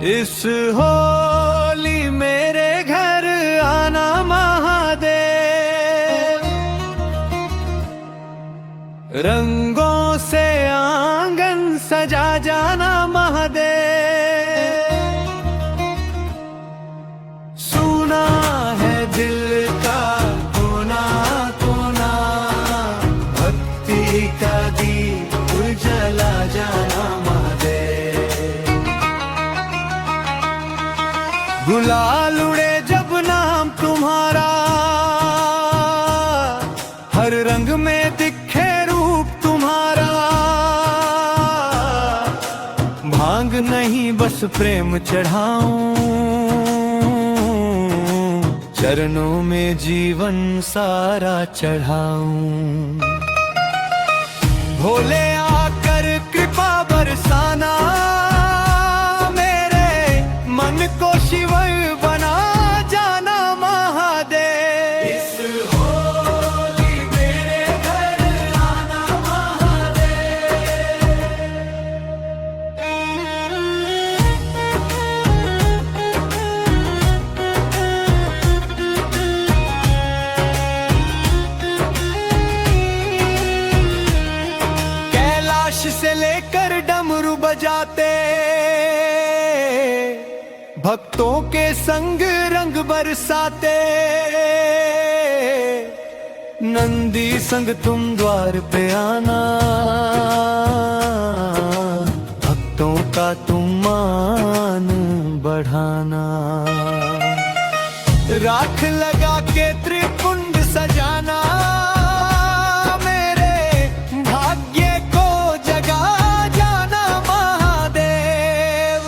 इस होली मेरे घर आना महादेव, रंगों से आंगन सजा जाना महादेव। सुना है दिल का कोना कोना, भक्ति का दीप जला जाना महादेव। गुलाल उड़े जब नाम तुम्हारा, हर रंग में दिखे रूप तुम्हारा। भांग नहीं बस प्रेम चढ़ाऊं, चरणों में जीवन सारा चढ़ाऊं। भोले आकर कृपा बरसाना, मेरे मन को शिव बना जाना महादेव। इस होली मेरे घर आना कैलाश से लेकर डमरू बजाते, भक्तों के संग रंग बरसाते। नंदी संग तुम द्वार पे आना, भक्तों का तुम मान बढ़ाना। राख लगा के त्रिपुंड सजाना, मेरे भाग्य को जगा जाना महादेव।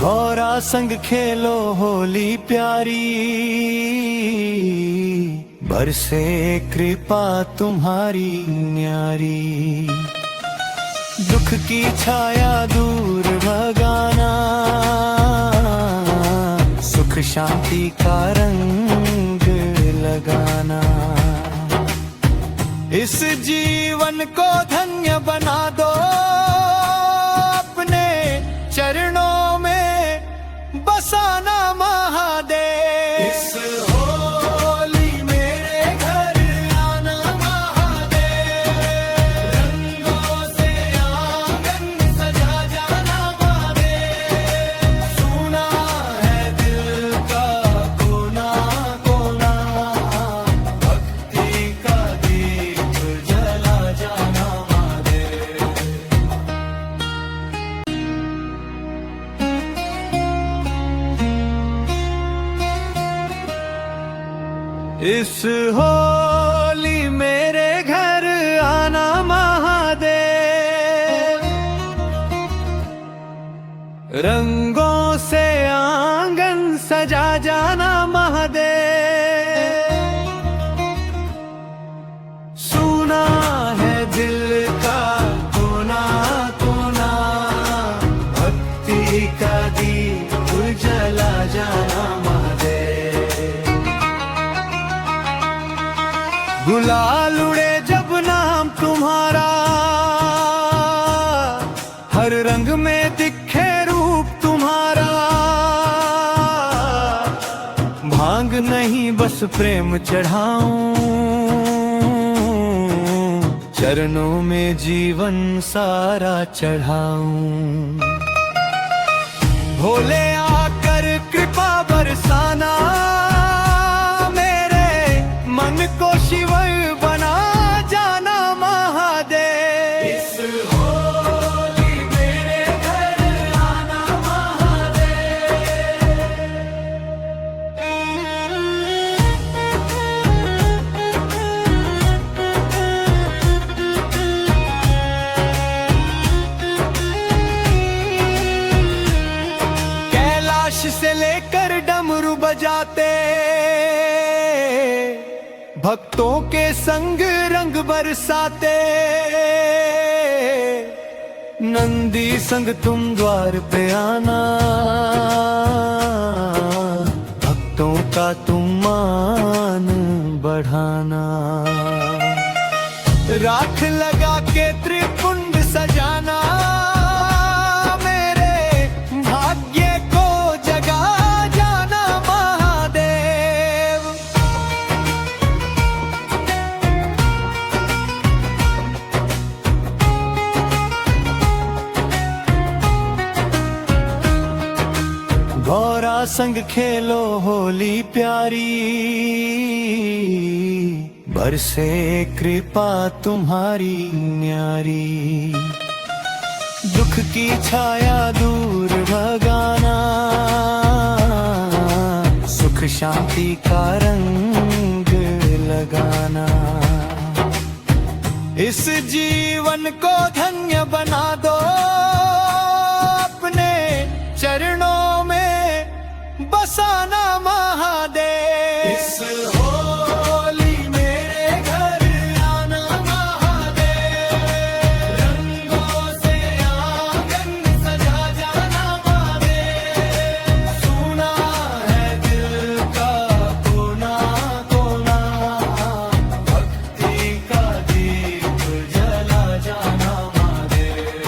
गौरा संग खेलो होली प्यारी, बरसे कृपा तुम्हारी न्यारी। दुख की छाया दूर भगाना, सुख शांति का रंग लगाना। इस जीवन को धन्य बना दो, अपने चरणों में बसाना महादेव। इस होली मेरे घर आना महादेव, रंगों से आंगन सजा जाना महादेव। सुना है दिल का कोना कोना, भक्ति का दीप जला जाना महादेव। इस होली मेरे घर आना महादेव, रंगों से आंगन सजा जाना महादेव। सुना है दिल का कोना कोना, भक्ति का दीप जला जाना महादेव। गुलाल उड़े जब नाम तुम्हारा, हर रंग में दिखे रूप तुम्हारा। भांग नहीं बस प्रेम चढ़ाऊं, चरणों में जीवन सारा चढ़ाऊं। भोले आकर कृपा बरसाना, मेरे मन को शिव बना जाना महादेव। इस होली मेरे घर आना महादेव। कैलाश से लेकर डमरू बजाते, भक्तों के संग रंग बरसाते। नंदी संग तुम द्वार पे आना, भक्तों का का तुम मान बढ़ाना। राख लगा के त्रिपुंड सजाना, मेरे भाग्य को जगा जाना महादेव। गौरा संग खेलो होली प्यारी, बरसे कृपा तुम्हारी न्यारी। दुख की छाया दूर भगाना, सुख शांति का रंग लगाना। इस जीवन को धन्य बना दो, अपने चरणों में बसाना महादेव। इस होली मेरे घर आना महादेव, रंगों से आंगन सजा जाना महादेव। सुना है दिल का कोना कोना, भक्ति का दीप जला जाना महादेव।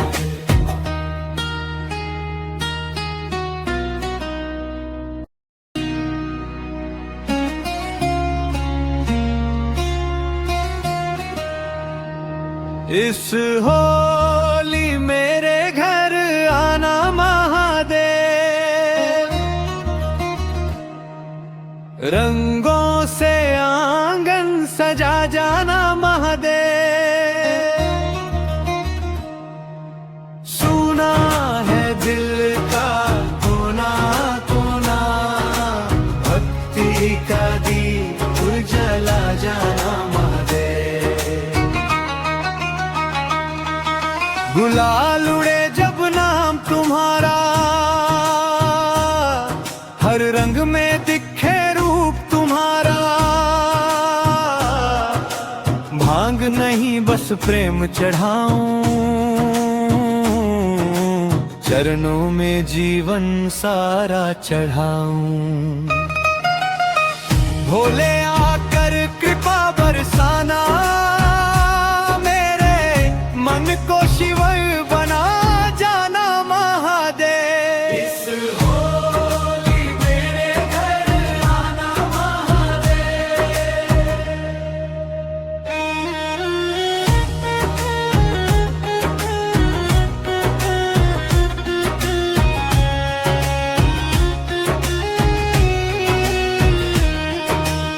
इस होली मेरे घर आना महादेव, रंगों से आंगन सजा जाना महादेव। सुना है दिल का कोना कोना, भक्ति का दीप जला जाना महादेव। गुलाल उड़े जब नाम तुम्हारा, हर रंग में दिखे रूप तुम्हारा। भांग नहीं बस प्रेम चढ़ाऊं, चरणों में जीवन सारा चढ़ाऊं। भोले आकर कृपा बरसाना, मेरे मन को शिव बना जाना महादेव। इस होली मेरे घर आना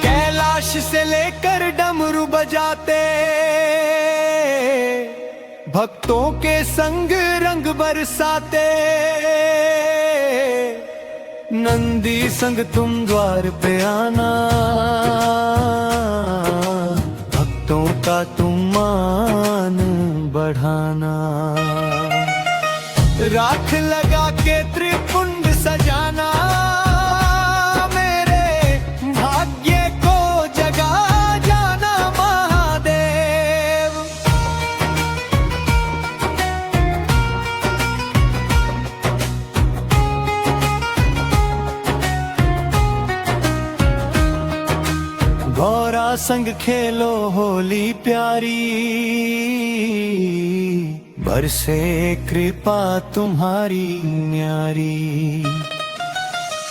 कैलाश से लेकर डमरू बजाते, भक्तों के संग रंग बरसाते। नंदी संग तुम द्वार पे आना, भक्तों का तुम मान बढ़ाना। राख लगा के त्रिपुंड सजाना, मेरे भाग्य को जगा जाना महादेव। गौरा संग खेलो होली प्यारी, बरसे कृपा तुम्हारी न्यारी।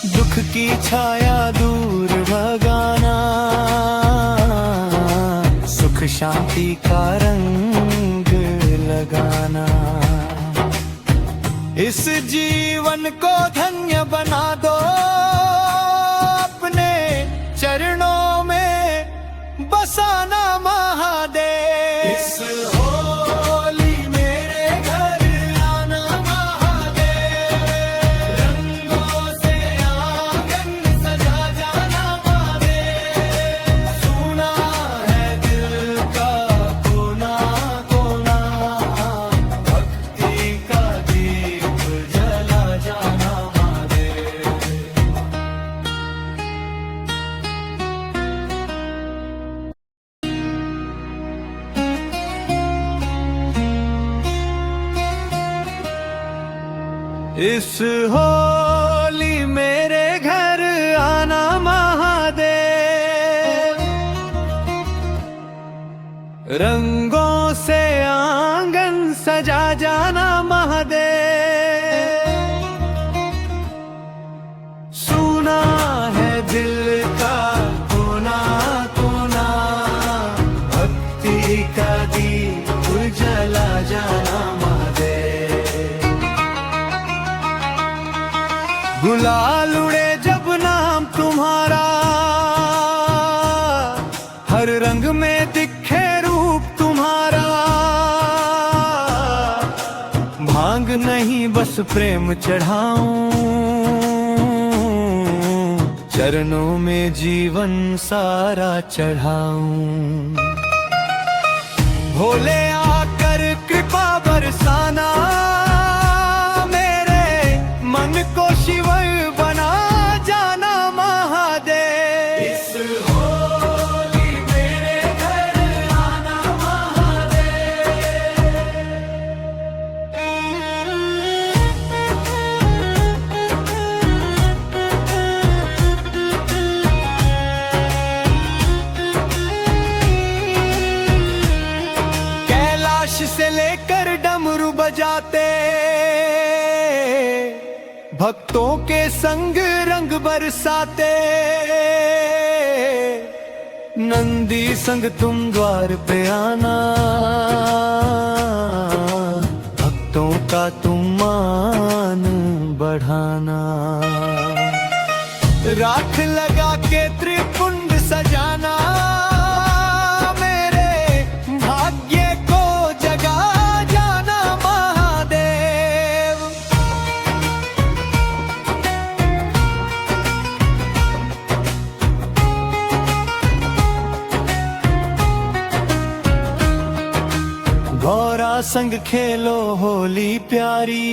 दुख की छाया दूर भगाना, सुख शांति का रंग लगाना। इस जीवन को धन्य बना दो, अपने चरणों में बसाना महादेव। इस होली मेरे घर आना महादेव, रंगों से आंगन सजा जाना महादेव। सुना है दिल का कोना कोना, भक्ति का दीप जला जाना महादेव। इस होली मेरे घर आना महादेव, रंगों से आंगन सजा जाना महादेव। सुना है दिल का कोना कोना, भक्ति का दीप जला जाना महादेव। गुलाल उड़े जब नाम तुम्हारा, हर रंग में दिखे रूप तुम्हारा। भांग नहीं बस प्रेम चढ़ाऊं, चरणों में जीवन सारा चढ़ाऊं। भोले आकर कृपा बरसाना, मेरे मन को शिव बना जाना महादेव। इस होली मेरे घर आना महादेव। कैलाश से लेकर डमरू बजाते, भक्तों के संग रंग बरसाते। नंदी संग तुम द्वार पे आना, भक्तों का तुम मान बढ़ाना। राख लगा के त्रिपुंड सजाना, मेरे भाग्य को जगा जाना महादेव। गौरा संग खेलो होली प्यारी,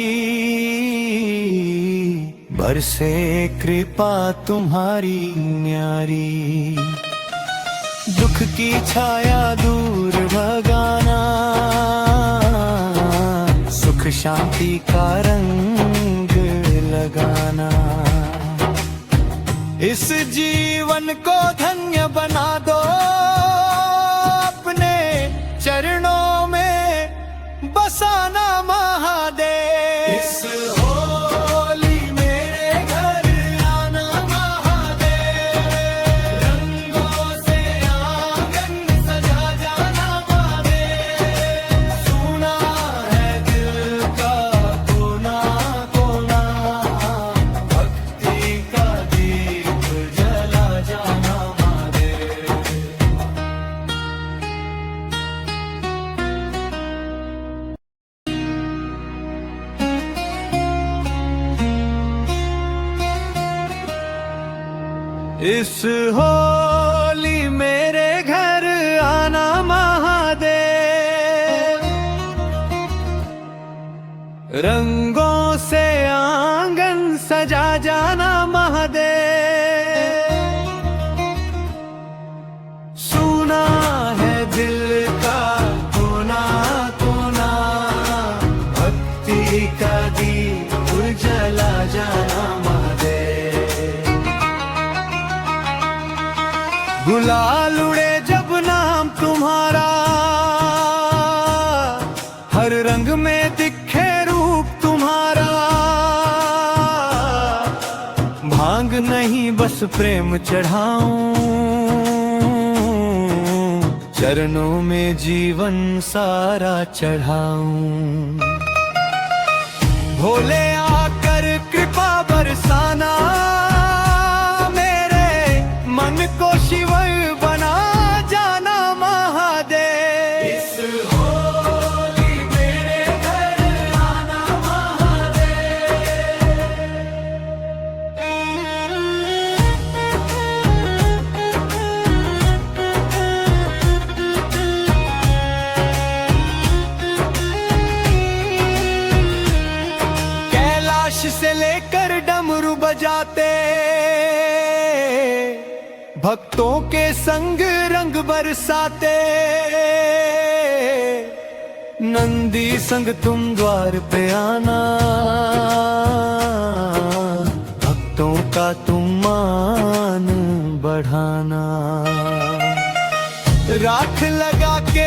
बरसे कृपा तुम्हारी न्यारी। दुख की छाया दूर भगाना, सुख शांति का रंग लगाना। इस जीवन को धन्य बना दो, अपने चरणों में बसाना महादेव। इस होली मेरे घर आना महादेव। रंगों से आंगन सजा जाना महादेव। सुना है दिल का कोना कोना, भक्ति का दीप जला जाना महादेव। इस होली मेरे घर आना महादेव। रंगों से आंगन सजा जाना महादेव। सुना है दिल का कोना कोना, भक्ति का दीप जला जाना महादेव। गुलाल उड़े जब नाम तुम्हारा, हर रंग में दिखे रूप तुम्हारा। भांग नहीं बस प्रेम चढ़ाऊं, चरणों में जीवन सारा चढ़ाऊं। भोले आकर कृपा बरसाना, मेरे मन को शिव बना जाना महादेव। इस होली मेरे घर आना महादेव। कैलाश से लेकर डमरू बजाते, भक्तों के संग रंग बरसाते। नंदी संग तुम द्वार पे आना, भक्तों का तुम मान बढ़ाना। राख लगा के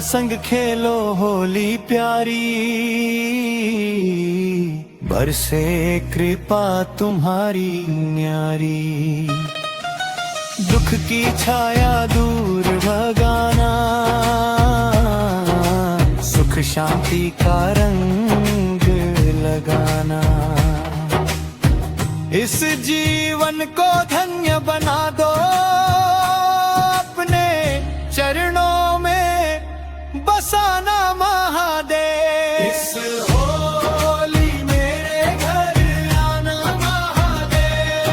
संग खेलो होली प्यारी, बरसे कृपा तुम्हारी न्यारी। दुख की छाया दूर भगाना, सुख शांति का रंग लगाना। इस जीवन को धन्य बना दो, अपने चरणों में बसाना महादेव। इस होली मेरे घर आना महादेव,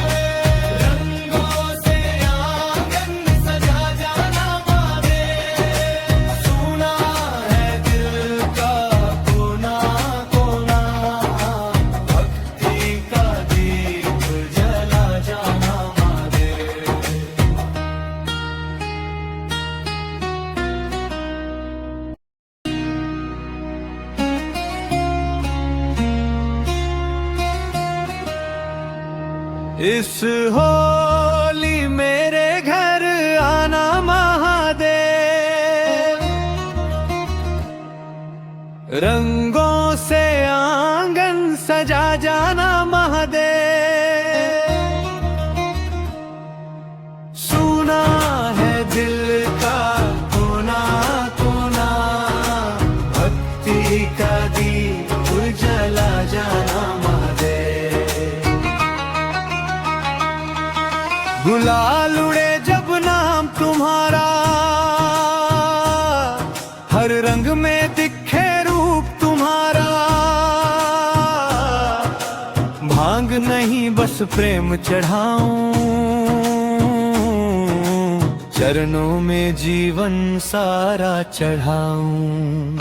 रंगों से आंगन सजा जाना महादेव। सुना है दिल का कोना कोना, भक्ति का दीप जला जाना महादेव। इस होली मेरे घर आना महादेव, रंगों से आंगन सजा जाना महादेव। सुना है दिल का कोना कोना, भक्ति का दीप जला जाना महादेव। गुलाल उड़े जब नाम तुम्हारा, हर रंग में दिखे रूप तुम्हारा। भांग नहीं बस प्रेम चढ़ाऊं, चरणों में जीवन सारा चढ़ाऊं।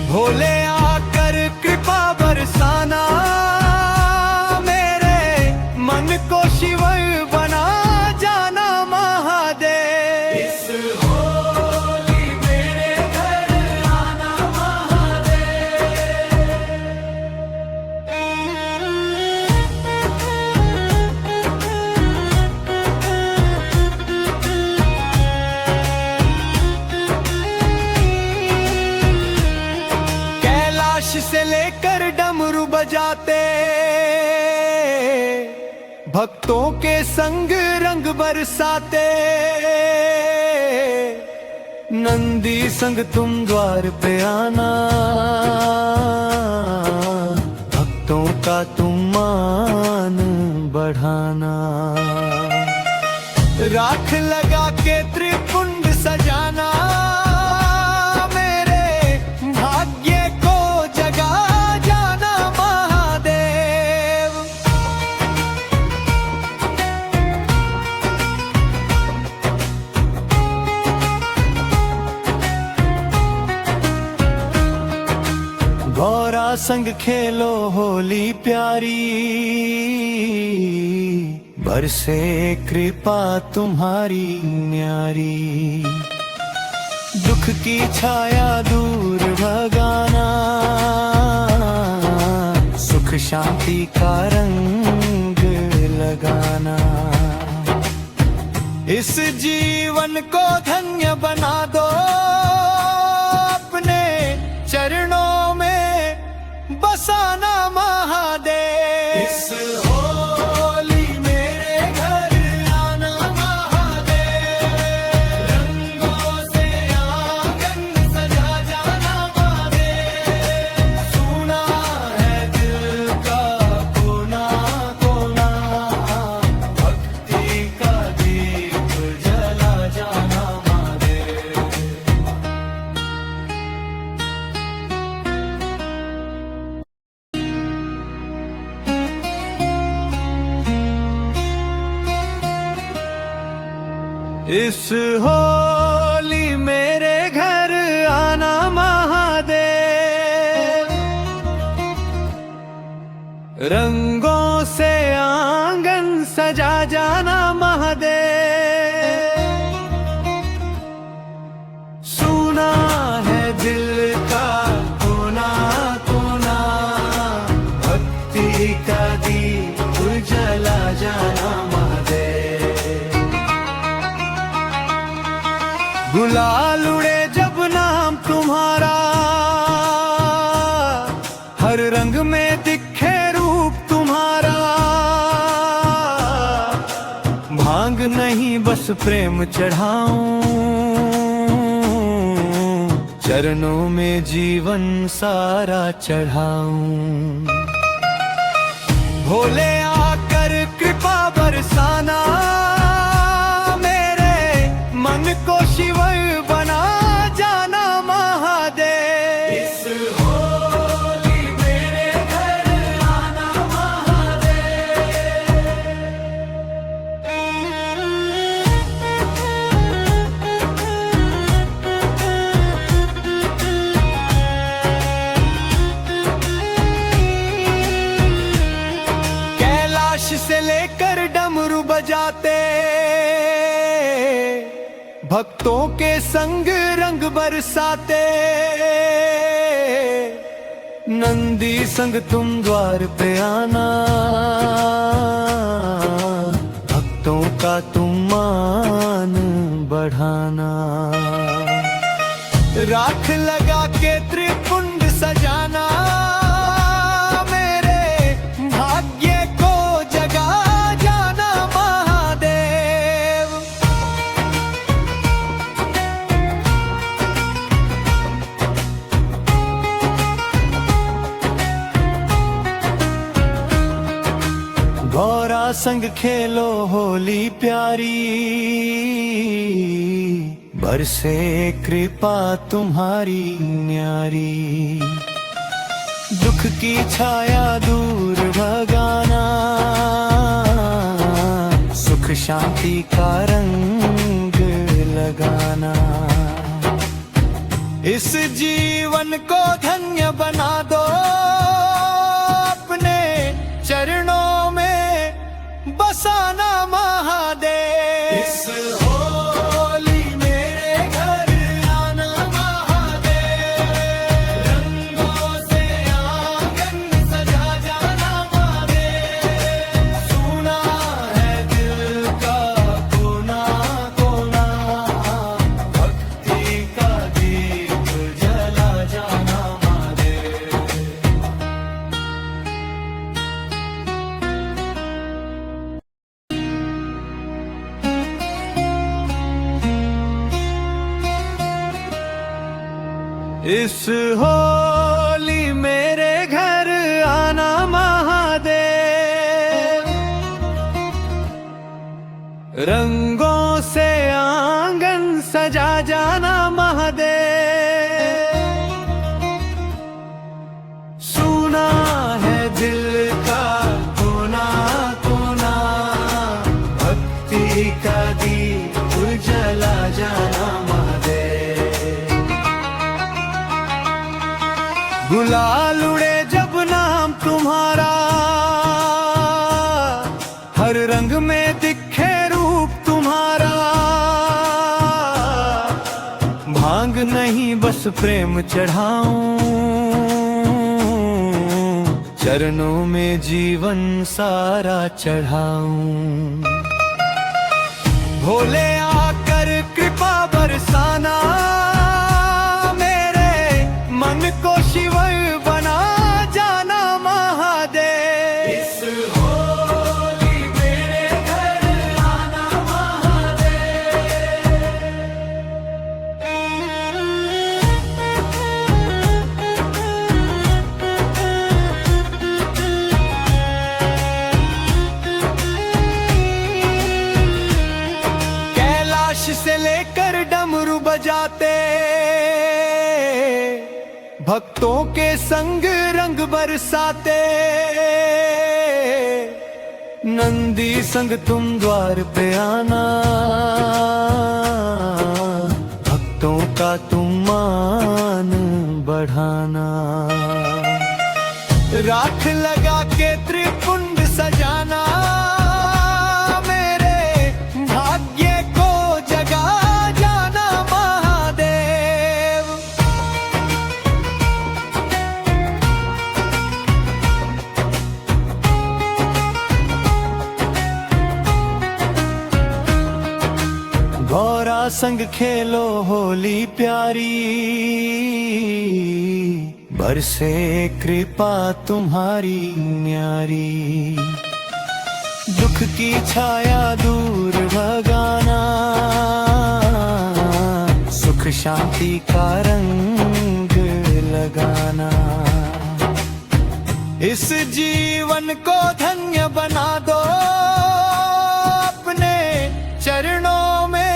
भोले आकर कृपा बरसाना, मेरे मन को शिव बना जाना महादेव। इस होली मेरे घर आना कैलाश से लेकर डमरू बजाते, भक्तों के संग रंग बरसाते। नंदी संग तुम द्वार पे आना, भक्तों का तुम मान बढ़ाना। राख लगा के त्रिपुंड सजाना, मेरे भाग्य को जगा जाना महादेव। गौरा संग खेलो होली प्यारी, बरसे कृपा तुम्हारी न्यारी। दुख की छाया दूर भगाना, सुख शांति का रंग लगाना। इस जीवन को धन्य बना दो, अपने चरणों में बसाना महादेव। इस होली मेरे घर आना महादेव, रंगों से आंगन सजा जाना महादेव। सुना है दिल का कोना कोना, भक्ति का दीप जला जाना महादेव। इस होली मेरे घर आना महादेव, रंगों से आंगन सजा जाना महादेव। सुना है दिल का कोना कोना, भक्ति का दीप जला जाना महादेव। गुलाल उड़े तुम्हारा, हर रंग में दिखे रूप तुम्हारा। भांग नहीं बस प्रेम चढ़ाऊं, चरणों में जीवन सारा चढ़ाऊं। भोले आकर कृपा बरसाना, मेरे मन को शिवर बना जाना महादेव। इस होली मेरे घर आना से लेकर डमरू बजाते, भक्तों के संग रंग बरसाते। नंदी संग तुम द्वार पे आना, भक्तों का तुम मान बढ़ाना। राख लगा के त्रिपुंड सजाना, गौरा संग खेलो होली प्यारी। बरसे कृपा तुम्हारी न्यारी। दुख की छाया दूर भगाना, सुख शांति का रंग लगाना। इस जीवन को धन्य बना दो, अपने चरणों में बसाना महादेव। इस होली मेरे घर आना महादेव, रंगों से आंगन सजा जाना महादेव। सुना है दिल का कोना कोना, भक्ति का दीप जला जाना महादेव। इस होली मेरे घर आना महादेव, रंगों से आंगन सजा जाना महादेव। सुना है दिल का कोना कोना, भक्ति का दीप जला जाना महादेव। गुलाल उड़े जब नाम तुम्हारा, हर रंग में दिखे रूप तुम्हारा। भांग नहीं बस प्रेम चढ़ाऊं, चरणों में जीवन सारा चढ़ाऊं। भोले आकर कृपा बरसाना, मेरे मन को शिवर बना जाना महादेव। इस होली मेरे घर आना कैलाश से लेकर डमरू बजाते, भक्तों के संग रंग बरसाते। नंदी संग तुम द्वार पे आना, भक्तों का तुम मान बढ़ाना। राख लगा के त्रिपुंड सजाना, मेरे भाग्य को जगा जाना महादेव। गौरा संग खेलो होली प्यारी, बरसे कृपा तुम्हारी न्यारी। दुख की छाया दूर भगाना, सुख शांति का रंग लगाना। इस जीवन को धन्य बना दो, अपने चरणों में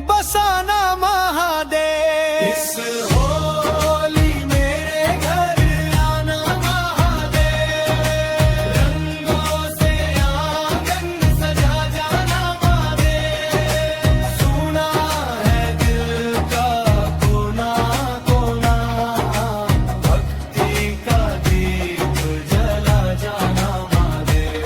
बसाना महादेव। इस होली मेरे घर आना महादेव, रंगों से आंगन सजा जाना महादेव। सुना है दिल का कोना कोना, भक्ति का दीप जला जाना महादेव।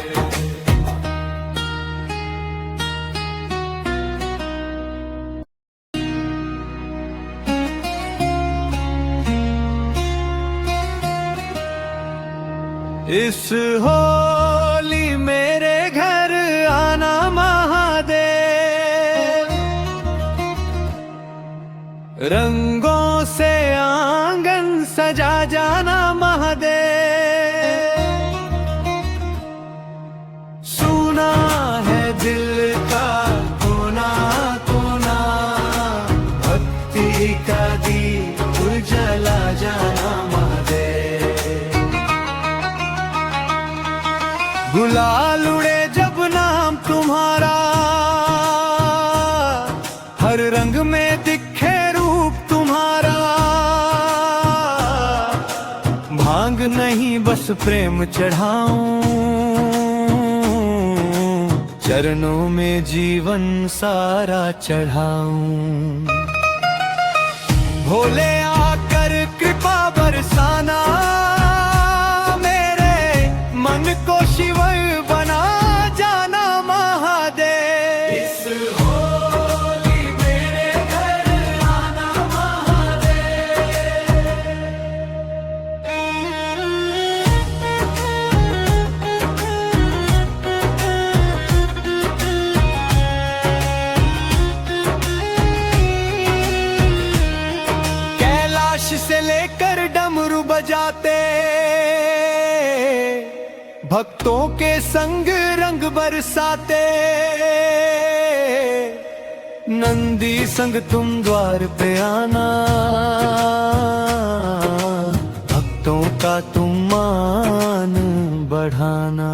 इस होली मेरे घर आना महादेव, रंगों से आंगन सजा जाना महादेव। सुना है दिल का कोना कोना, भक्ति का दीप जला जाना महादेव। गुलाल उड़े जब नाम तुम्हारा, हर रंग में दिखे रूप तुम्हारा। भांग नहीं बस प्रेम चढ़ाऊं, चरणों में जीवन सारा चढ़ाऊं। भोले आकर कृपा बरसाना, मेरे मन को शिव बना जाना महादेव। इस होली मेरे घर आना कैलाश से लेकर डमरू बजाते, भक्तों के संग रंग बरसाते। नंदी संग तुम द्वार पे आना, भक्तों का तुम मान बढ़ाना।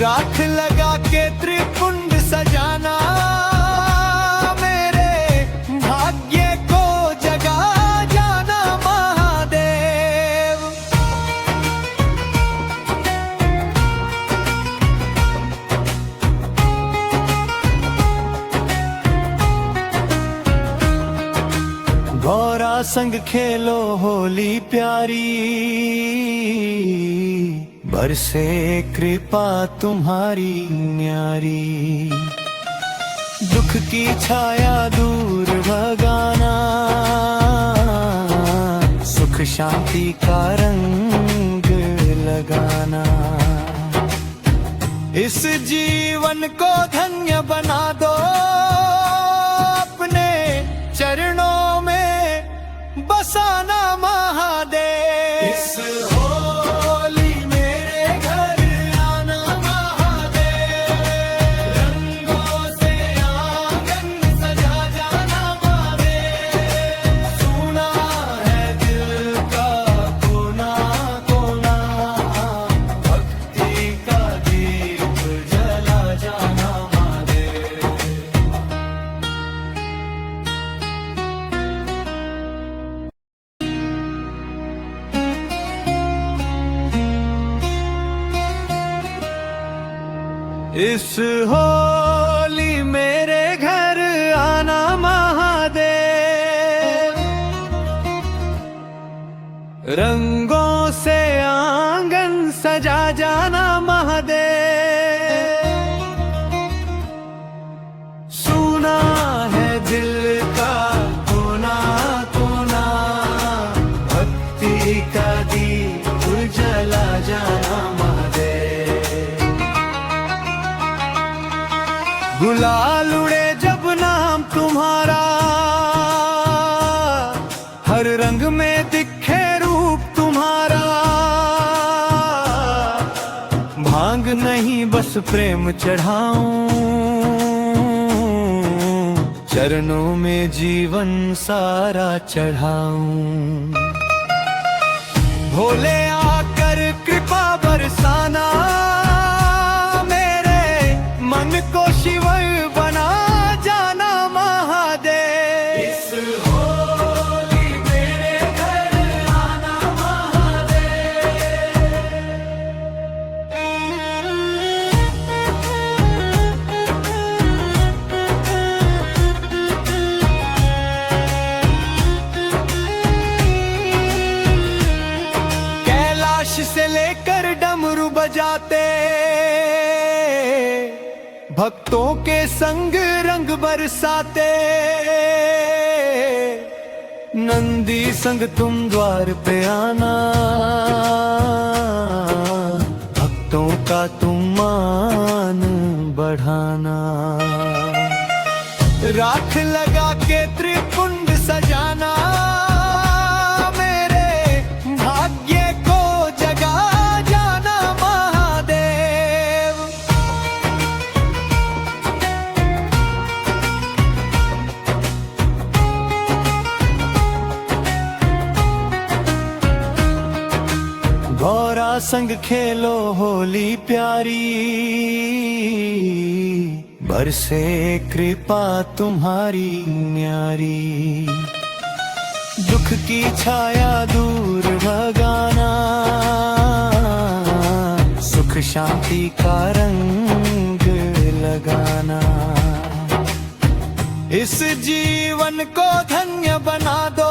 राख लगा के त्रिपुंड सजाना, मेरे भाग्य को जगा जाना महादेव। गौरा संग खेलो होली प्यारी, बरसे कृपा तुम्हारी न्यारी। दुख की छाया दूर भगाना, सुख शांति का रंग लगाना। इस जीवन को धन्य बना दो, अपने चरणों में बसाना महादेव। इस होली मेरे घर आना महादेव, रंगों से आंगन सजा जाना महादेव। सुना है दिल का कोना कोना, भक्ति का दीप जला जाना महादेव। इस होली मेरे घर आना महादेव, रंगों से आंगन सजा जाना महादेव। सुना है दिल का कोना कोना, भक्ति का दीप जला जाना महादेव। गुलाल उड़े जब नाम तुम्हारा, हर रंग में दिखे रूप तुम्हारा। भांग नहीं बस प्रेम चढ़ाऊं, चरणों में जीवन सारा चढ़ाऊं। भोले आकर कृपा बरसाना, मेरे मन को शिवर बना जाना महादेव। इस होली मेरे घर आना से लेकर डमरू बजाते, भक्तों के संग रंग बरसाते। नंदी संग तुम द्वार पे आना, भक्तों का तुम मान बढ़ाना। राख लगा के त्रिपुंड सजाना, गौरा संग खेलो होली प्यारी। बरसे कृपा तुम्हारी न्यारी। दुख की छाया दूर भगाना, सुख शांति का रंग लगाना। इस जीवन को धन्य बना दो,